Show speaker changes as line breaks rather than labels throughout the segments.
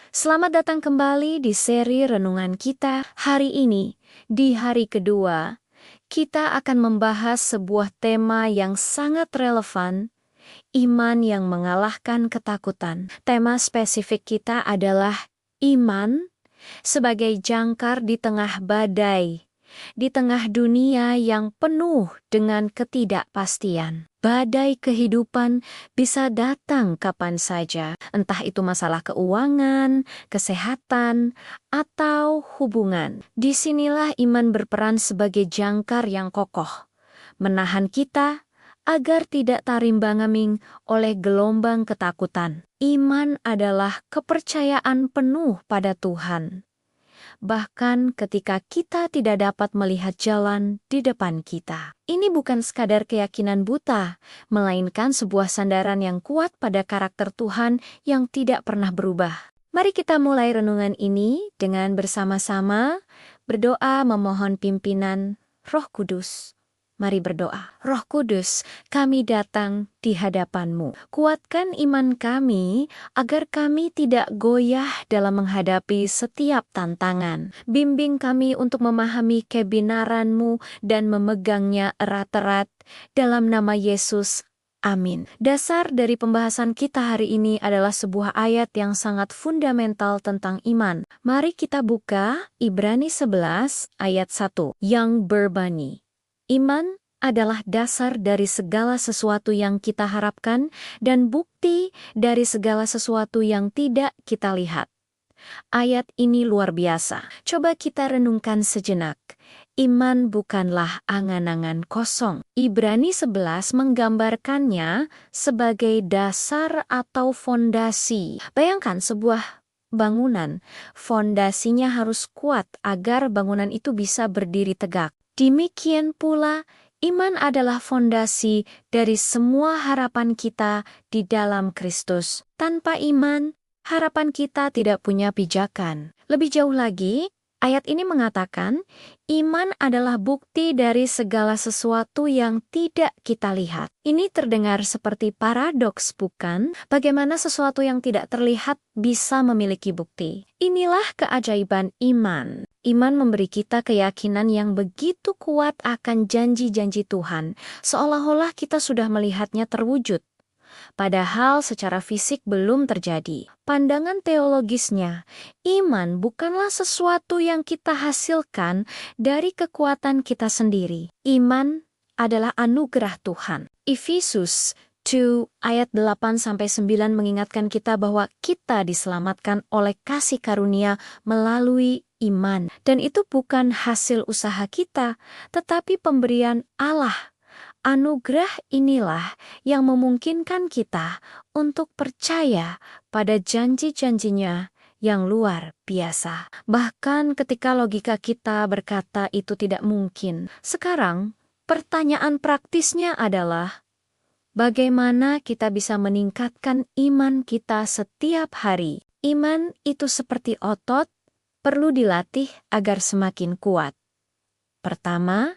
Selamat datang kembali di seri renungan kita. Hari ini, di hari kedua, kita akan membahas sebuah tema yang sangat relevan, iman yang mengalahkan ketakutan. Tema spesifik kita adalah iman sebagai jangkar di tengah badai, di tengah dunia yang penuh dengan ketidakpastian. Badai kehidupan bisa datang kapan saja, entah itu masalah keuangan, kesehatan, atau hubungan. Disinilah iman berperan sebagai jangkar yang kokoh, menahan kita agar tidak tarimbangaming oleh gelombang ketakutan. Iman adalah kepercayaan penuh pada Tuhan, bahkan ketika kita tidak dapat melihat jalan di depan kita. Ini bukan sekadar keyakinan buta, melainkan sebuah sandaran yang kuat pada karakter Tuhan yang tidak pernah berubah. Mari kita mulai renungan ini dengan bersama-sama berdoa memohon pimpinan Roh Kudus. Mari berdoa. Roh Kudus, kami datang di hadapan-Mu. Kuatkan iman kami agar kami tidak goyah dalam menghadapi setiap tantangan. Bimbing kami untuk memahami kebenaran-Mu dan memegangnya erat-erat. Dalam nama Yesus, amin. Dasar dari pembahasan kita hari ini adalah sebuah ayat yang sangat fundamental tentang iman. Mari kita buka Ibrani 11 ayat 1 yang berbunyi, iman adalah dasar dari segala sesuatu yang kita harapkan dan bukti dari segala sesuatu yang tidak kita lihat. Ayat ini luar biasa. Coba kita renungkan sejenak. Iman bukanlah angan-angan kosong. Ibrani 11 menggambarkannya sebagai dasar atau fondasi. Bayangkan sebuah bangunan, fondasinya harus kuat agar bangunan itu bisa berdiri tegak. Demikian pula, iman adalah fondasi dari semua harapan kita di dalam Kristus. Tanpa iman, harapan kita tidak punya pijakan. Lebih jauh lagi, ayat ini mengatakan, iman adalah bukti dari segala sesuatu yang tidak kita lihat. Ini terdengar seperti paradoks, bukan? Bagaimana sesuatu yang tidak terlihat bisa memiliki bukti? Inilah keajaiban iman. Iman memberi kita keyakinan yang begitu kuat akan janji-janji Tuhan, seolah-olah kita sudah melihatnya terwujud. Padahal secara fisik belum terjadi. Pandangan teologisnya, iman bukanlah sesuatu yang kita hasilkan dari kekuatan kita sendiri. Iman adalah anugerah Tuhan. Efesus 2 ayat 8-9 mengingatkan kita bahwa kita diselamatkan oleh kasih karunia melalui iman. Dan itu bukan hasil usaha kita, tetapi pemberian Allah. Anugerah inilah yang memungkinkan kita untuk percaya pada janji-janjinya yang luar biasa. Bahkan ketika logika kita berkata itu tidak mungkin. Sekarang, pertanyaan praktisnya adalah, bagaimana kita bisa meningkatkan iman kita setiap hari? Iman itu seperti otot, perlu dilatih agar semakin kuat. Pertama,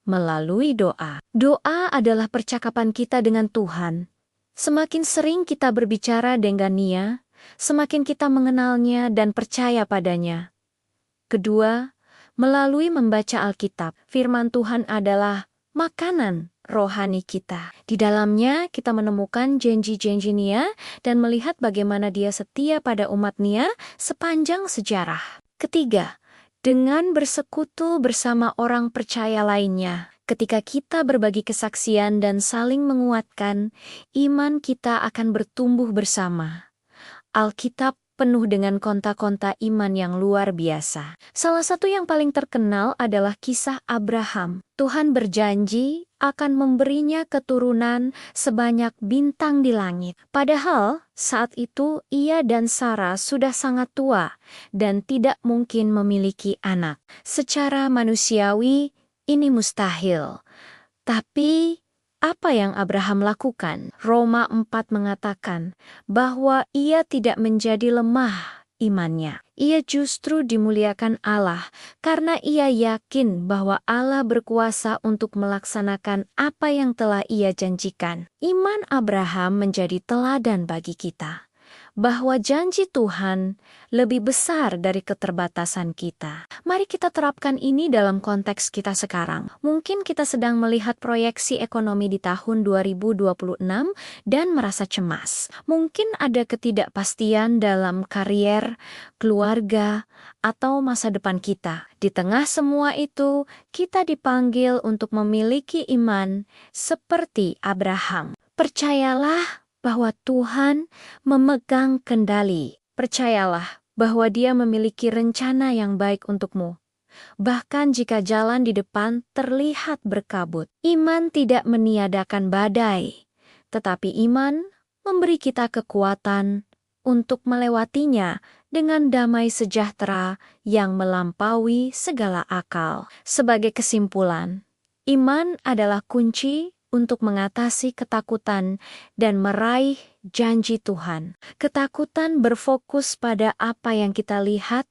melalui doa. Doa adalah percakapan kita dengan Tuhan. Semakin sering kita berbicara dengan Dia, semakin kita mengenalnya dan percaya padanya. Kedua, melalui membaca Alkitab. Firman Tuhan adalah makanan rohani kita. Di dalamnya kita menemukan janji-janji Nia dan melihat bagaimana Dia setia pada umat Nia sepanjang sejarah. Ketiga, dengan bersekutu bersama orang percaya lainnya. Ketika kita berbagi kesaksian dan saling menguatkan, iman kita akan bertumbuh bersama. Alkitab penuh dengan konta-konta iman yang luar biasa. Salah satu yang paling terkenal adalah kisah Abraham. Tuhan berjanji akan memberinya keturunan sebanyak bintang di langit. Padahal saat itu ia dan Sarah sudah sangat tua dan tidak mungkin memiliki anak. Secara manusiawi ini mustahil. Tapi apa yang Abraham lakukan? Roma 4 mengatakan bahwa ia tidak menjadi lemah imannya. Ia justru dimuliakan Allah karena ia yakin bahwa Allah berkuasa untuk melaksanakan apa yang telah ia janjikan. Iman Abraham menjadi teladan bagi kita. bahwa janji Tuhan lebih besar dari keterbatasan kita. Mari kita terapkan ini dalam konteks kita sekarang. Mungkin kita sedang melihat proyeksi ekonomi di tahun 2026 dan merasa cemas. Mungkin ada ketidakpastian dalam karier, keluarga, atau masa depan kita. Di tengah semua itu, kita dipanggil untuk memiliki iman seperti Abraham. Percayalah bahwa Tuhan memegang kendali. Percayalah bahwa Dia memiliki rencana yang baik untukmu. Bahkan jika jalan di depan terlihat berkabut. Iman tidak meniadakan badai, tetapi iman memberi kita kekuatan untuk melewatinya dengan damai sejahtera yang melampaui segala akal. Sebagai kesimpulan, iman adalah kunci untuk mengatasi ketakutan dan meraih janji Tuhan. Ketakutan berfokus pada apa yang kita lihat,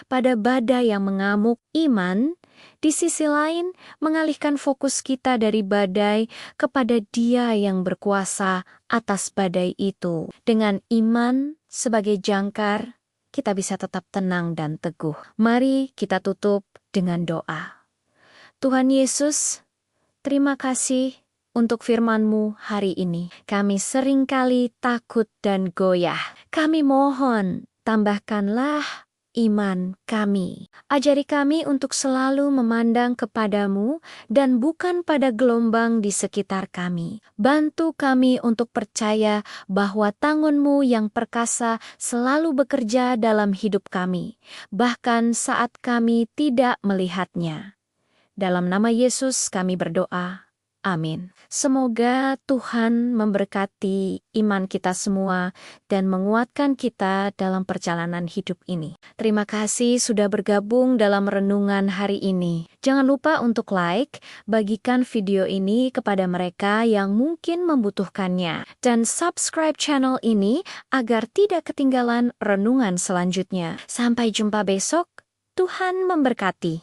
pada badai yang mengamuk. Iman, di sisi lain, mengalihkan fokus kita dari badai kepada Dia yang berkuasa atas badai itu. Dengan iman sebagai jangkar, kita bisa tetap tenang dan teguh. Mari kita tutup dengan doa. Tuhan Yesus, terima kasih untuk firman-Mu hari ini. Kami seringkali takut dan goyah. Kami mohon, tambahkanlah iman kami. Ajari kami untuk selalu memandang kepadamu dan bukan pada gelombang di sekitar kami. Bantu kami untuk percaya bahwa tangan-Mu yang perkasa selalu bekerja dalam hidup kami, bahkan saat kami tidak melihatnya. Dalam nama Yesus kami berdoa. Amin. Semoga Tuhan memberkati iman kita semua dan menguatkan kita dalam perjalanan hidup ini. Terima kasih sudah bergabung dalam renungan hari ini. Jangan lupa untuk like, bagikan video ini kepada mereka yang mungkin membutuhkannya, dan subscribe channel ini agar tidak ketinggalan renungan selanjutnya. Sampai jumpa besok. Tuhan memberkati.